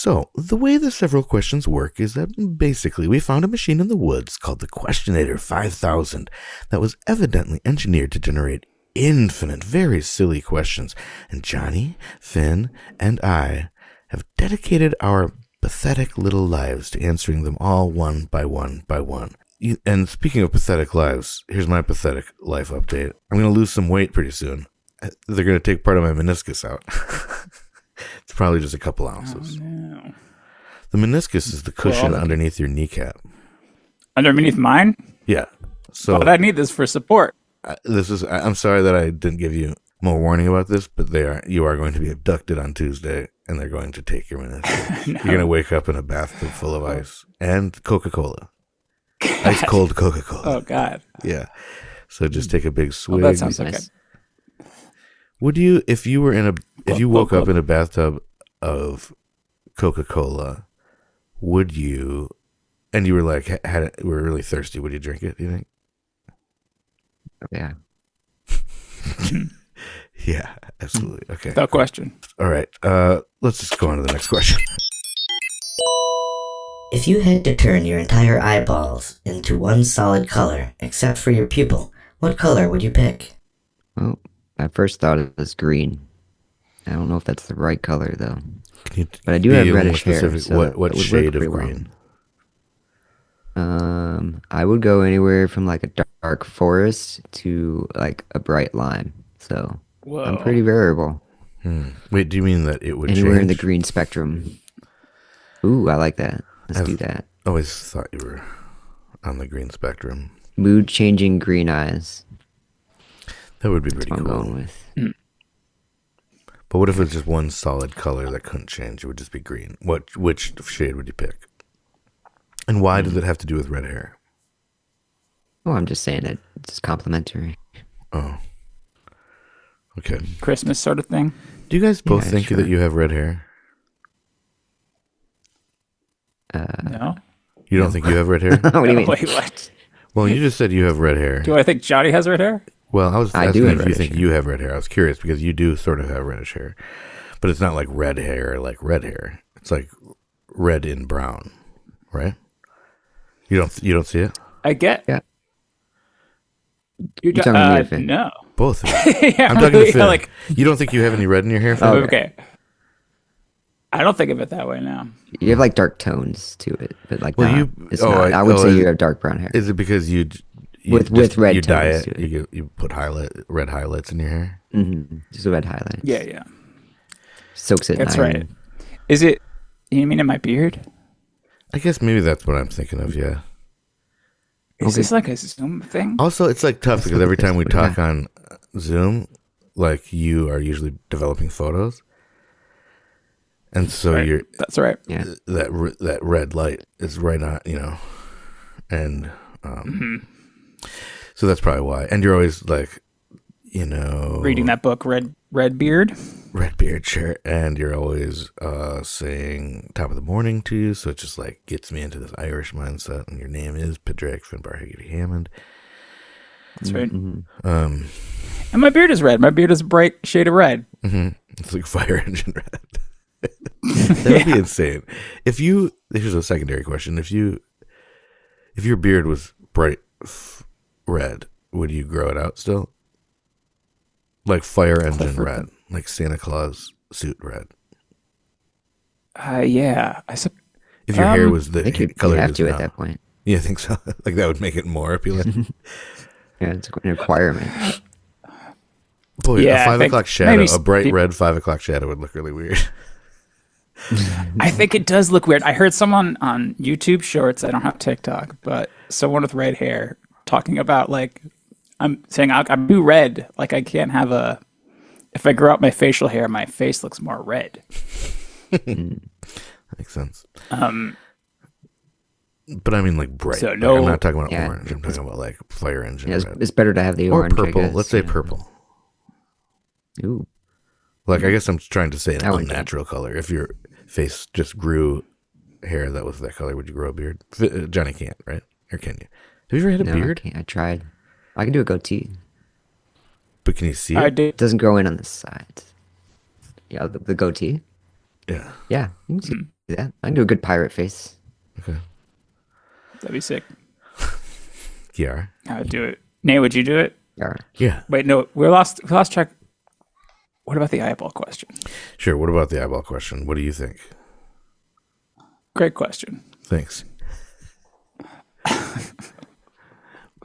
So, the way the several questions work is that basically we found a machine in the woods called the Questionator 5000 that was evidently engineered to generate infinite, very silly questions. And Johnny, Finn, and I have dedicated our pathetic little lives to answering them all one by one by one. And speaking of pathetic lives, here's my pathetic life update. I'm going to lose some weight pretty soon. They're going to take part of my meniscus out. It's probably just a couple ounces. Oh, no. The meniscus is the cushion underneath your kneecap. Underneath mine? Yeah. So But I need this for support. I'm sorry that I didn't give you more warning about this, but you are going to be abducted on Tuesday, and they're going to take your meniscus. No. You're going to wake up in a bathtub full of ice and Coca-Cola. Ice cold Coca-Cola. Oh, God. Yeah. So just take a big swig. Oh, that sounds nice. Good. Would you, if you woke up in a bathtub of Coca-Cola, would you, and you were like, were really thirsty, would you drink it, do you think? Yeah. Yeah, absolutely. Okay. Without question. All right. Let's just go on to the next question. If you had to turn your entire eyeballs into one solid color, except for your pupil, what color would you pick? Well, I first thought it was green. I don't know if that's the right color, though. But I do have reddish hair. So what shade of green? I would go anywhere from like a dark forest to like a bright lime. So Whoa. I'm pretty variable. Wait, do you mean that it would anywhere change? In the green spectrum? Ooh, I like that. Let's do that. I always thought you were on the green spectrum. Mood changing green eyes. That would be pretty That's what cool. I'm going with. But what if it's just one solid color that couldn't change? It would just be green. Which shade would you pick? And why does it have to do with red hair? Oh, I'm just saying it. It's complimentary. Oh. Okay. Christmas sort of thing. Do you guys both think that you have red hair? No. You don't think you have red hair? What do you mean? Wait, what? Well, you just said you have red hair. Do I think Johnny has red hair? Well, I was I asking do have if you reddish think hair. you have red hair. I was curious because you do sort of have reddish hair. But it's not like red hair, like red hair. It's like red in brown, right? You don't see it? I get. Yeah. You're talking to me or Finn? No. Both of you. Yeah, I'm talking to Finn. like, You don't think you have any red in your hair, Finn? Oh, okay. I don't think of it that way now. You have like dark tones to it, but like Well, not. I would say you have dark brown hair. Is it because you With red you tones dye it? to it. You put red highlights in your hair? Mm-hmm. Just a red highlight. Yeah. Soaks it. That's in iron. right. Is it? You mean in my beard? I guess maybe that's what I'm thinking of. Yeah. Is this like a Zoom thing? Also, it's like tough because what every it is, time we but talk yeah. on Zoom, like you are usually developing photos, and so Right. you're That's right. Yeah. that red light is right on, and so that's probably why. And you're always like, Reading that book, Red Beard. red beard shirt, and you're always saying top of the morning to you, so it just like gets me into this Irish mindset. And your name is Padraig Finbar Haggerty Hammond. That's right. Mm-hmm. And my beard is red. My beard is a bright shade of red. It's like fire engine red. That would be insane. Here's a secondary question: if your beard was bright red, would you grow it out still? Like fire engine red, like Santa Claus suit red. Yeah. If your hair was I the think you color have it is to now. at that point. Yeah, I think so. Like that would make it more appealing. Yeah, it's an requirement. Boy, Yeah, a 5 I think o'clock shadow, maybe a bright red 5 o'clock shadow would look really weird. I think it does look weird. I heard someone on YouTube Shorts, I don't have TikTok, but someone with red hair talking about like, I'm saying I'm too red. Like I can't have if I grow out my facial hair, my face looks more red. Makes sense. But I mean like bright. So Like, no- I'm not talking about Yeah, orange. I'm talking about like fire engine Yeah, red. it's better to have the Or orange. I purple. guess. Let's say Yeah. purple. Ooh. Like, I guess I'm trying to say an I wouldn't unnatural color. If your face just grew hair that was that color, would you grow a beard? Johnny can't, right? Or can you? Have you ever had a No, beard? I can't. I tried. I can do a goatee. But can you see I it? did. It doesn't grow in on the sides. Yeah, the goatee. Yeah. Yeah, you can see that. I can do a good pirate face. Okay. That'd be sick. Yeah. I would do it. Nate, would you do it? Yeah. Wait, no, we lost track. What about the eyeball question? Sure. What about the eyeball question? What do you think? Great question. Thanks.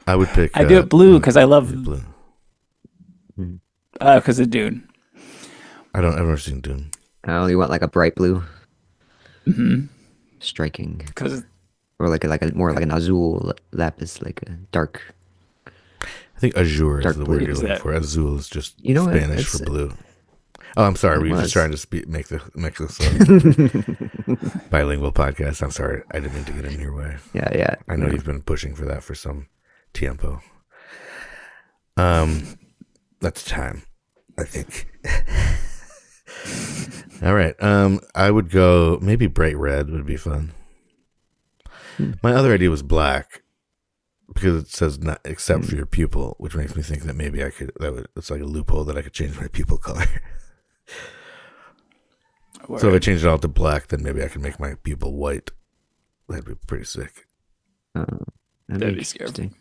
I would pick. I do it blue because I love blue. Because of Dune. I've never seen Dune. Oh, you want like a bright blue? Mm-hmm. Striking. Because Or like a more like an azul lapis, like a dark. I think azure Dark is the blue. word you're Is looking that- for. Azul is just You know what? Spanish for blue. Oh, I'm sorry. We were just trying to make this bilingual podcast. I'm sorry. I didn't mean to get in your way. Yeah. I know you've been pushing for that for some tiempo. That's time, I think. All right. I would go maybe bright red would be fun. My other idea was black because it says not except for your pupil, which makes me think that maybe I could. It's like a loophole that I could change my pupil color. So if I change it all to black, then maybe I can make my pupil white. That'd be pretty sick. That'd be scary. interesting.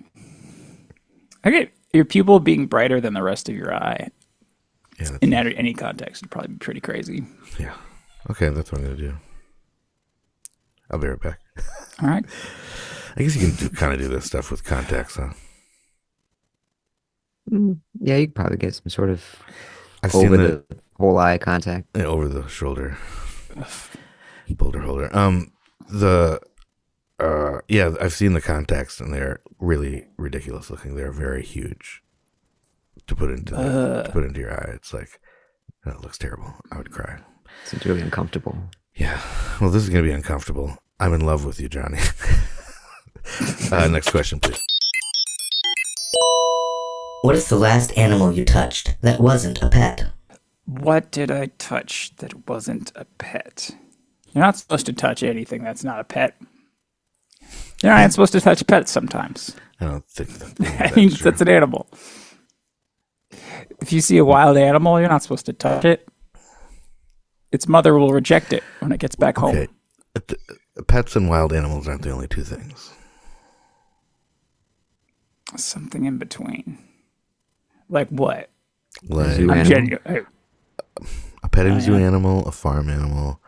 Okay, your pupil being brighter than the rest of your eye Yeah. in any context would probably be pretty crazy. Yeah. Okay, that's what I'm gonna do. I'll be right back. All right. I guess you can kind of do this stuff with contacts, huh? Yeah, you could probably get some sort of I've seen over the the whole eye contact. over the shoulder boulder holder. Yeah, I've seen the contacts and they're really ridiculous looking. They're very huge to put into your eye. It's like it looks terrible. I would cry. It's really uncomfortable. Yeah. Well, this is gonna be uncomfortable. I'm in love with you, Johnny. Next question, please. What is the last animal you touched that wasn't a pet? What did I touch that wasn't a pet? You're not supposed to touch anything that's not a pet. You're not supposed to touch pets sometimes. I don't think I mean, that's an animal. If you see a wild animal, you're not supposed to touch it. Its mother will reject it when it gets back home. Okay. Pets and wild animals aren't the only two things. Something in between. Like what? Like Zoo I'm animal. genuine. a petting zoo yeah. animal, a farm animal.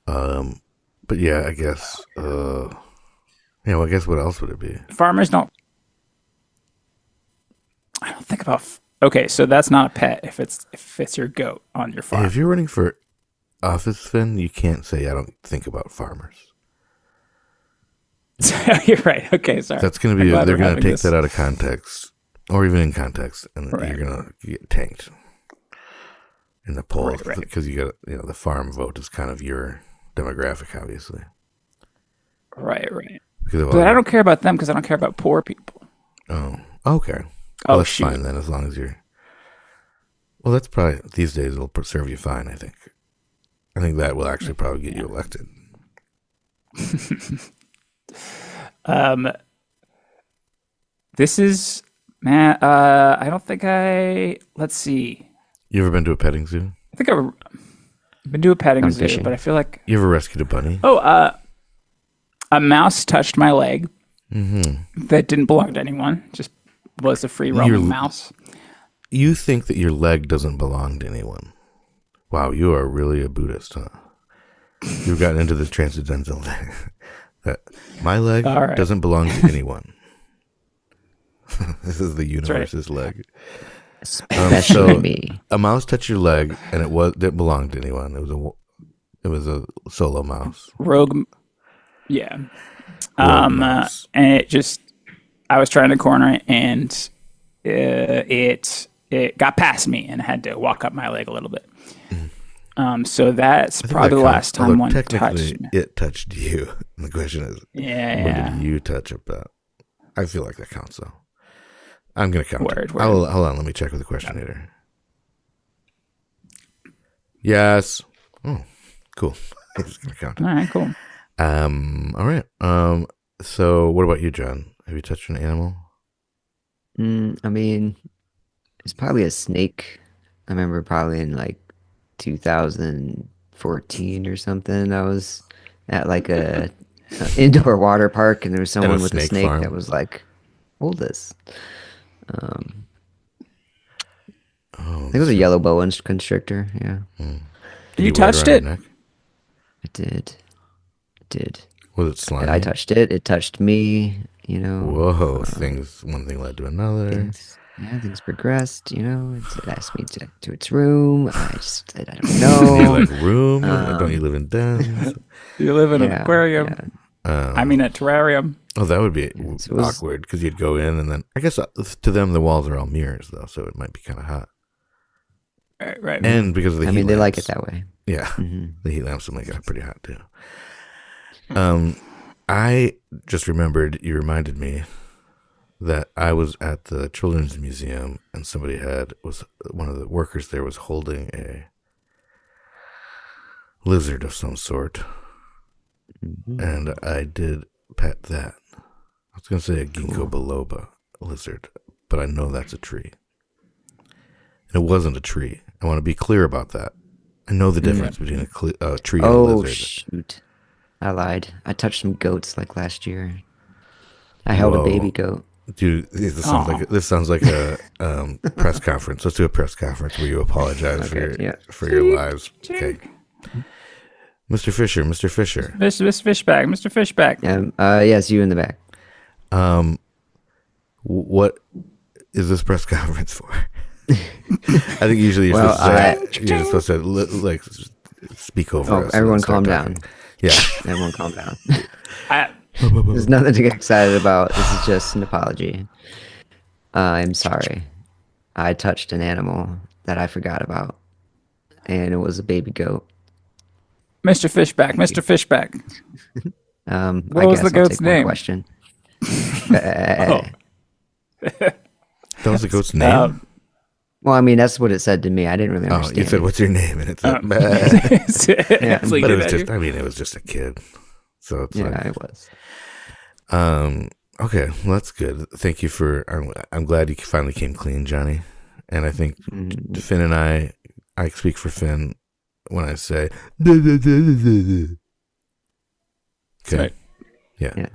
But yeah, I guess. I guess what else would it be? Farmers don't. I don't think about. Okay, so that's not a pet if it's your goat on your farm. If you're running for office, Finn, you can't say I don't think about farmers. You're right. Okay, sorry. That's going to be. I'm glad They're we're going to having take this. that out of context, or even in context, and Right. you're going to get tanked in the poll Right. because you got the farm vote is kind of your demographic, obviously. Right. Because of all But I your- don't care about them because I don't care about poor people. Oh, okay. Oh, Well, that's shoot. fine then, as long as you're. Well, that's probably these days it'll serve you fine. I think that will actually probably get you elected. This is man. I don't think Let's see. You ever been to a petting zoo? I think I've been to a petting Gone zoo, fishing. but I feel like You ever rescued a bunny? a mouse touched my leg. Mm-hmm. That didn't belong to anyone. Just was a free roaming You're- mouse. You think that your leg doesn't belong to anyone? Wow, you are really a Buddhist, huh? You've gotten into this transcendental thing. That my leg All right. doesn't belong to anyone. This is the right. universe's leg. Especially so- me. A mouse touched your leg, and it didn't belong to anyone. It was a solo mouse. Rogue. Yeah. Rogue mouse. And it just, I was trying to corner it, and it got past me, and I had to walk up my leg a little bit. So that's I think probably that the counts, last time although one technically touched me. it touched you. And the question is, Yeah. when did you touch it? But I feel like that counts, though. I'm gonna count. Word, it. word. Hold on, let me check with the questionnator. Yes. Oh, cool. I'm just gonna count it. All right, cool. All right. So what about you, John? Have you touched an animal? I mean, it's probably a snake. I remember probably in like 2005 14 or something. I was at like a indoor water park, and there was someone with a snake farm. that was like, "Hold this." I think it was a yellow boa constrictor. Yeah, You touched it? I did. Was it slimy? And I touched it. It touched me. You know. Whoa! One thing led to another. Things progressed. You know. It asked me to its room. I just said, I don't know. You like room? Don't you live in dens? You live in an aquarium. Yeah. I mean, a terrarium. Oh, that would be awkward because you'd go in and then I guess to them the walls are all mirrors though, so it might be kind of hot. Right. And because of the heat they lamps. like it that way. Yeah, the heat lamps will make it pretty hot too. I just remembered you reminded me that I was at the Children's Museum and one of the workers there was holding a lizard of some sort, and I did pet that. I was going to say a ginkgo biloba lizard, but I know that's a tree. And it wasn't a tree. I want to be clear about that. I know the difference between a tree and a lizard. Oh, shoot. I lied. I touched some goats like last year. I held a baby goat. Dude, this sounds like a press conference. Let's do a press conference where you apologize for your lives. Okay. Mr. Fisher. Mr. Fishback. Yes, you in the back. What is this press conference for? I think usually you're supposed to like speak over us. Everyone calm down. Yeah. Everyone calm down. There's nothing to get excited about. This is just an apology. I'm sorry. I touched an animal that I forgot about, and it was a baby goat. Mr. Fishback. What was the goat's name? Question. That was the goat's name? Well, I mean, that's what it said to me. I didn't really understand. You said, "What's your name?" And it said, yeah, but it was just, it was just a kid. So it's it was. Okay, well, that's good. Thank you I'm glad you finally came clean, Johnny. And I think Finn and I speak for Finn when I say, okay. Right. Yeah.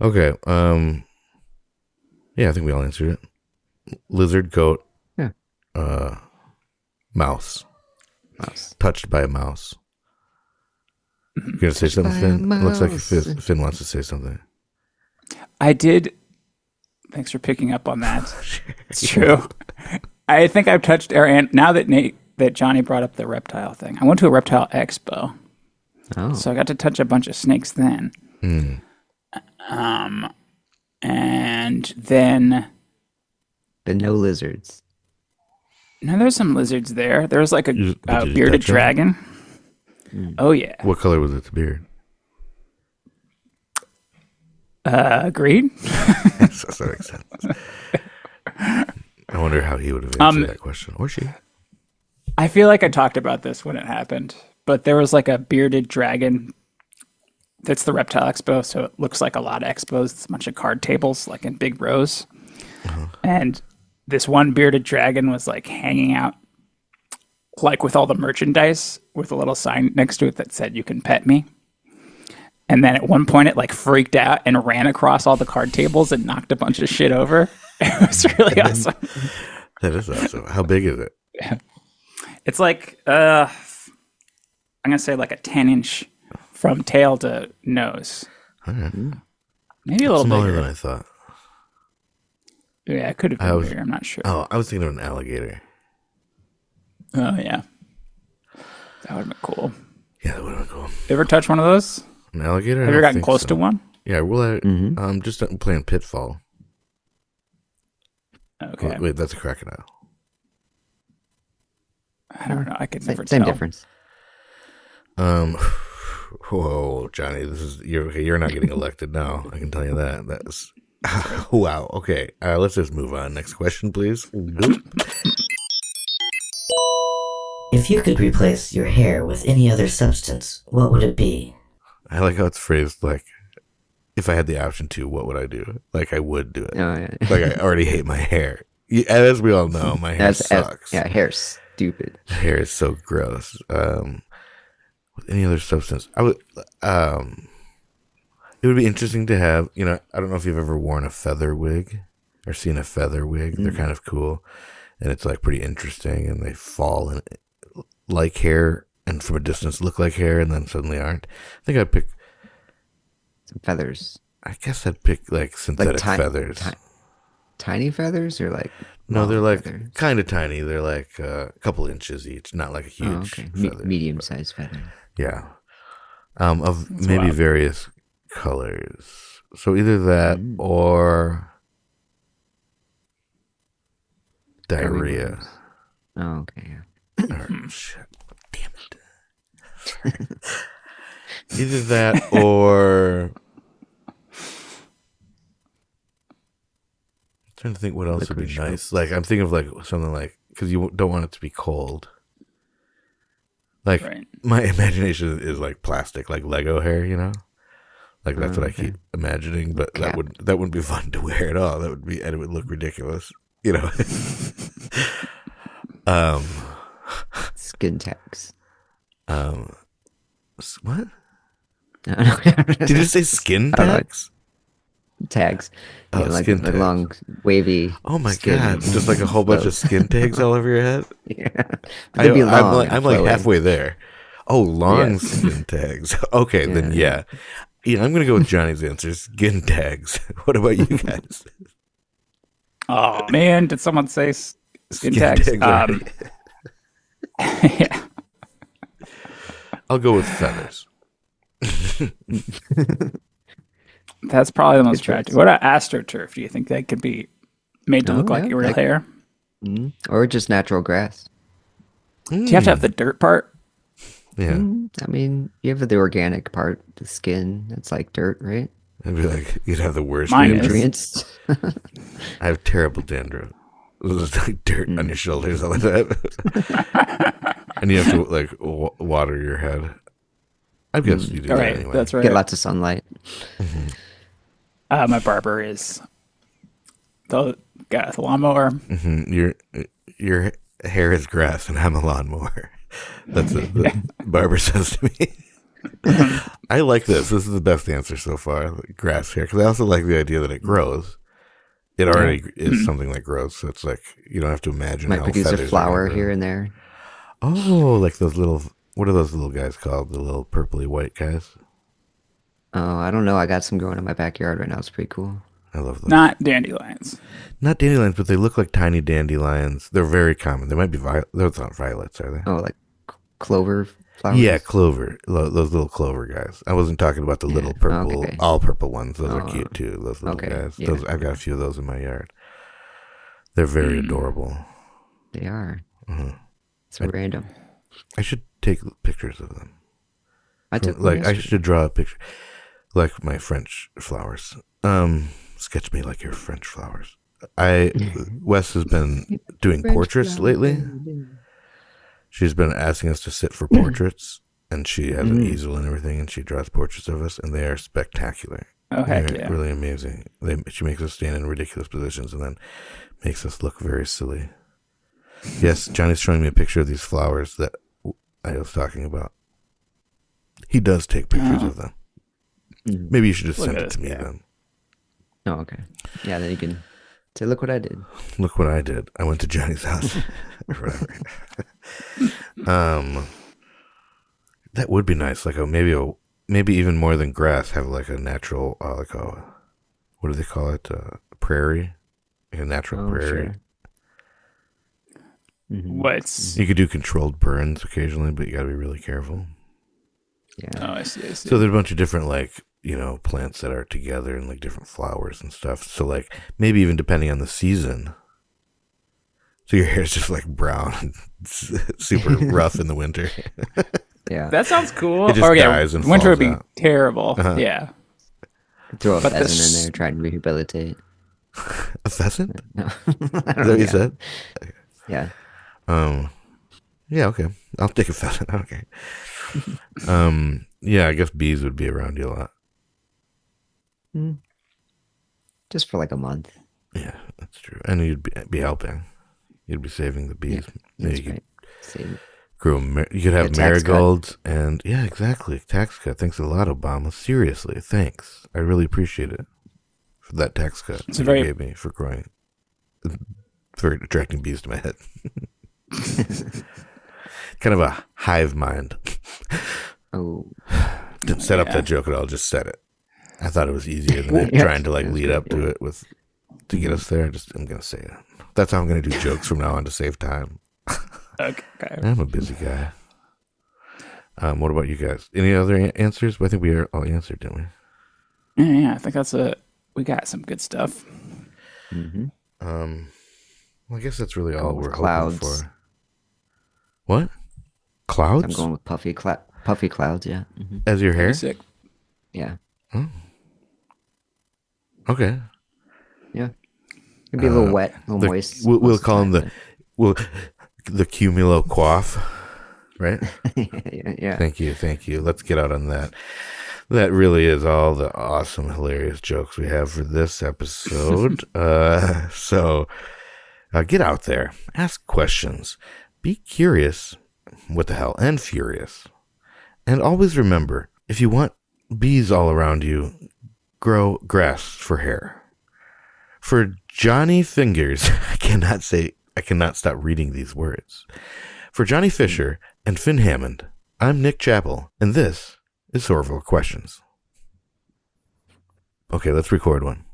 Okay. Yeah, I think we all answered it. Lizard, goat. Yeah. Mouse. Touched by a mouse. You gonna say something, Finn? It looks like Finn wants to say something. I did. Thanks for picking up on that. It's true. I think I've touched now that Johnny brought up the reptile thing. I went to a reptile expo. Oh. So I got to touch a bunch of snakes then. And then. But no lizards. No, there's some lizards there. There was like a bearded dragon. Oh, yeah. What color was its beard? Green. That makes sense. I wonder how he would have answered that question. Or she. I feel like I talked about this when it happened, but there was like a bearded dragon. That's the Reptile Expo, so it looks like a lot of expos. It's a bunch of card tables, like in big rows. And this one bearded dragon was like hanging out, like with all the merchandise, with a little sign next to it that said, "You can pet me." And then at one point it like freaked out and ran across all the card tables and knocked a bunch of shit over. It was really awesome. That is awesome. How big is it? It's like, I'm going to say like a 10-inch from tail to nose. Okay. Maybe a little smaller bigger than I thought. Yeah, it could have been bigger. I'm not sure. Oh, I was thinking of an alligator. Oh, yeah. That would have been cool. Yeah, that would have been cool. You ever touch one of those? An alligator? Have you ever gotten close to one? Yeah, well, I'm just playing Pitfall. Okay. Wait, that's a crocodile. I don't know. I could never Same tell. difference. Whoa, Johnny, you're not getting elected now. I can tell you that. That's wow. Okay, let's just move on. Next question, please. If you could replace your hair with any other substance, what would it be? I like how it's phrased like, if I had the option to, what would I do? Like, I would do it. Oh, yeah. Like, I already hate my hair. As we all know, my hair sucks. Hair's stupid. Hair is so gross. any other substance. I would. It would be interesting to have. I don't know if you've ever worn a feather wig or seen a feather wig. They're kind of cool, and it's like pretty interesting. And they fall and like hair, and from a distance look like hair, and then suddenly aren't. I think I'd pick. Some feathers. I guess I'd pick like synthetic feathers. Tiny feathers or like. No, they're like feathers? kind of tiny. They're like a couple inches each, not like a huge feather. Medium-sized feather. Yeah. Of That's maybe wild. various colors. So either that or diarrhea. Oh, okay. Yeah. Or, shit. Damn it. Either that or. I'm trying to think what else would be Licorice nice. Like, I'm thinking of like something like, because you don't want it to be cold. Like, Right. my imagination is like plastic, like Lego hair, Like that's what I keep imagining, but Cap. that wouldn't be fun to wear at all. That would be, and it would look ridiculous, Skin tags. What? Did Did you say skin don't know. tags? Tags? Oh, like skin the tags. long, wavy. Oh my skin. god! Just like a whole bunch of skin tags all over your head. Yeah. But they'd be long and I'm like flowing. halfway there. Oh, long Yes. skin tags. Okay, then yeah. I'm gonna go with Johnny's answer. Skin tags. What about you guys? Oh man, did someone say skin tags? already. Yeah. I'll go with feathers. That's probably the most Good choice. attractive. What about astroturf? Do you think that could be made to Oh, look like yeah, real that- hair? Or just natural grass. Do you have to have the dirt part? Yeah, I mean, you have the organic part, the skin. That's like dirt, right? I'd be like, you'd have the worst. Mine dandruff. is. Nutrients. I have terrible dandruff. There's like dirt on your shoulders all the time, and you have to like water your head. I guess you do All that right, anyway. that's right. Get lots of sunlight. My barber is the guy with the lawnmower. Your hair is grass, and I'm a lawnmower. That's what the barber says to me. I like this. This is the best answer so far. Like grass hair, because I also like the idea that it grows. It already is something that grows, so it's like you don't have to imagine. Might how produce a feathers are flower gonna here grow. and there. Oh, like those little. What are those little guys called? The little purpley white guys. Oh, I don't know. I got some growing in my backyard right now. It's pretty cool. I love those. Not dandelions. Not dandelions, but they look like tiny dandelions. They're very common. They might be those aren't violets, are they? Oh, like clover flowers? Yeah, clover. Those little clover guys. I wasn't talking about the little purple, okay. all purple ones. Those are Oh, cute too. Those little okay, guys. yeah. Those I've got a few of those in my yard. They're very adorable. They are. Mm-hmm. It's random. I should take pictures of them. I took one Like I yesterday. should draw a picture, like my French flowers. Sketch me like your French flowers. Wes has been doing portraits lately. She's been asking us to sit for portraits, and she has an easel and everything, and she draws portraits of us, and they are spectacular. Oh, heck They're yeah. really amazing. She makes us stand in ridiculous positions and then makes us look very silly. Yes, Johnny's showing me a picture of these flowers that I was talking about. He does take pictures of them. Maybe you should just Look send at it this to me guy. then. Oh, okay. Yeah, then you can say, look what I did. Look what I did. I went to Johnny's house. Or whatever. That would be nice. Like maybe even more than grass, have like a natural what do they call it? Prairie, like a natural prairie. Sure. What's? You could do controlled burns occasionally, but you got to be really careful. Yeah. Oh, I see. I see. So there's a bunch of different plants that are together and like different flowers and stuff. So like maybe even depending on the season. So your hair's just like brown and super rough in the winter. Yeah. That sounds cool. It just Oh, yeah, dies and winter would falls be out. terrible. Yeah. Throw a but pheasant this- in there, try and rehabilitate. A pheasant? No. Is that what you said? Yeah. Yeah, okay. I'll take a pheasant. Okay. Yeah, I guess bees would be around you a lot. Just for like a month. Yeah, that's true. And you'd be helping. You'd be saving the bees. Maybe That's you could right. See, You could have A tax marigolds and yeah, exactly. Tax cut. Thanks a lot, Obama. Seriously, thanks. I really appreciate it for that tax cut It's you a very- gave me for growing, for attracting bees to my head. Kind of a hive mind. Oh, Didn't set up Yeah. that joke at all. Just said it. I thought it was easier than it, Yeah. trying to like It was lead good, up to it to get us there. I'm gonna say it. That's how I'm gonna do jokes from now on to save time. Okay. I'm a busy guy. What about you guys? Any other answers? I think we are all answered, didn't we? Yeah, I think we got some good stuff. mm-hmm. Well, I guess that's really all Going with we're clouds. hoping for. What? Clouds? I'm going with puffy clouds. Yeah. Mm-hmm. As your hair? Sick. Yeah. Okay. Yeah. It'd be a little wet, a little moist. We'll most of call him time, the cumulo quaff, right? but- yeah. Thank you. Let's get out on that. That really is all the awesome, hilarious jokes we have for this episode. So get out there, ask questions, be curious, what the hell, and furious. And always remember, if you want bees all around you, grow grass for hair. For Johnny Fingers, I cannot stop reading these words. For Johnny Fisher and Finn Hammond, I'm Nick Chappell, and this is Sorville Questions. Okay, let's record one.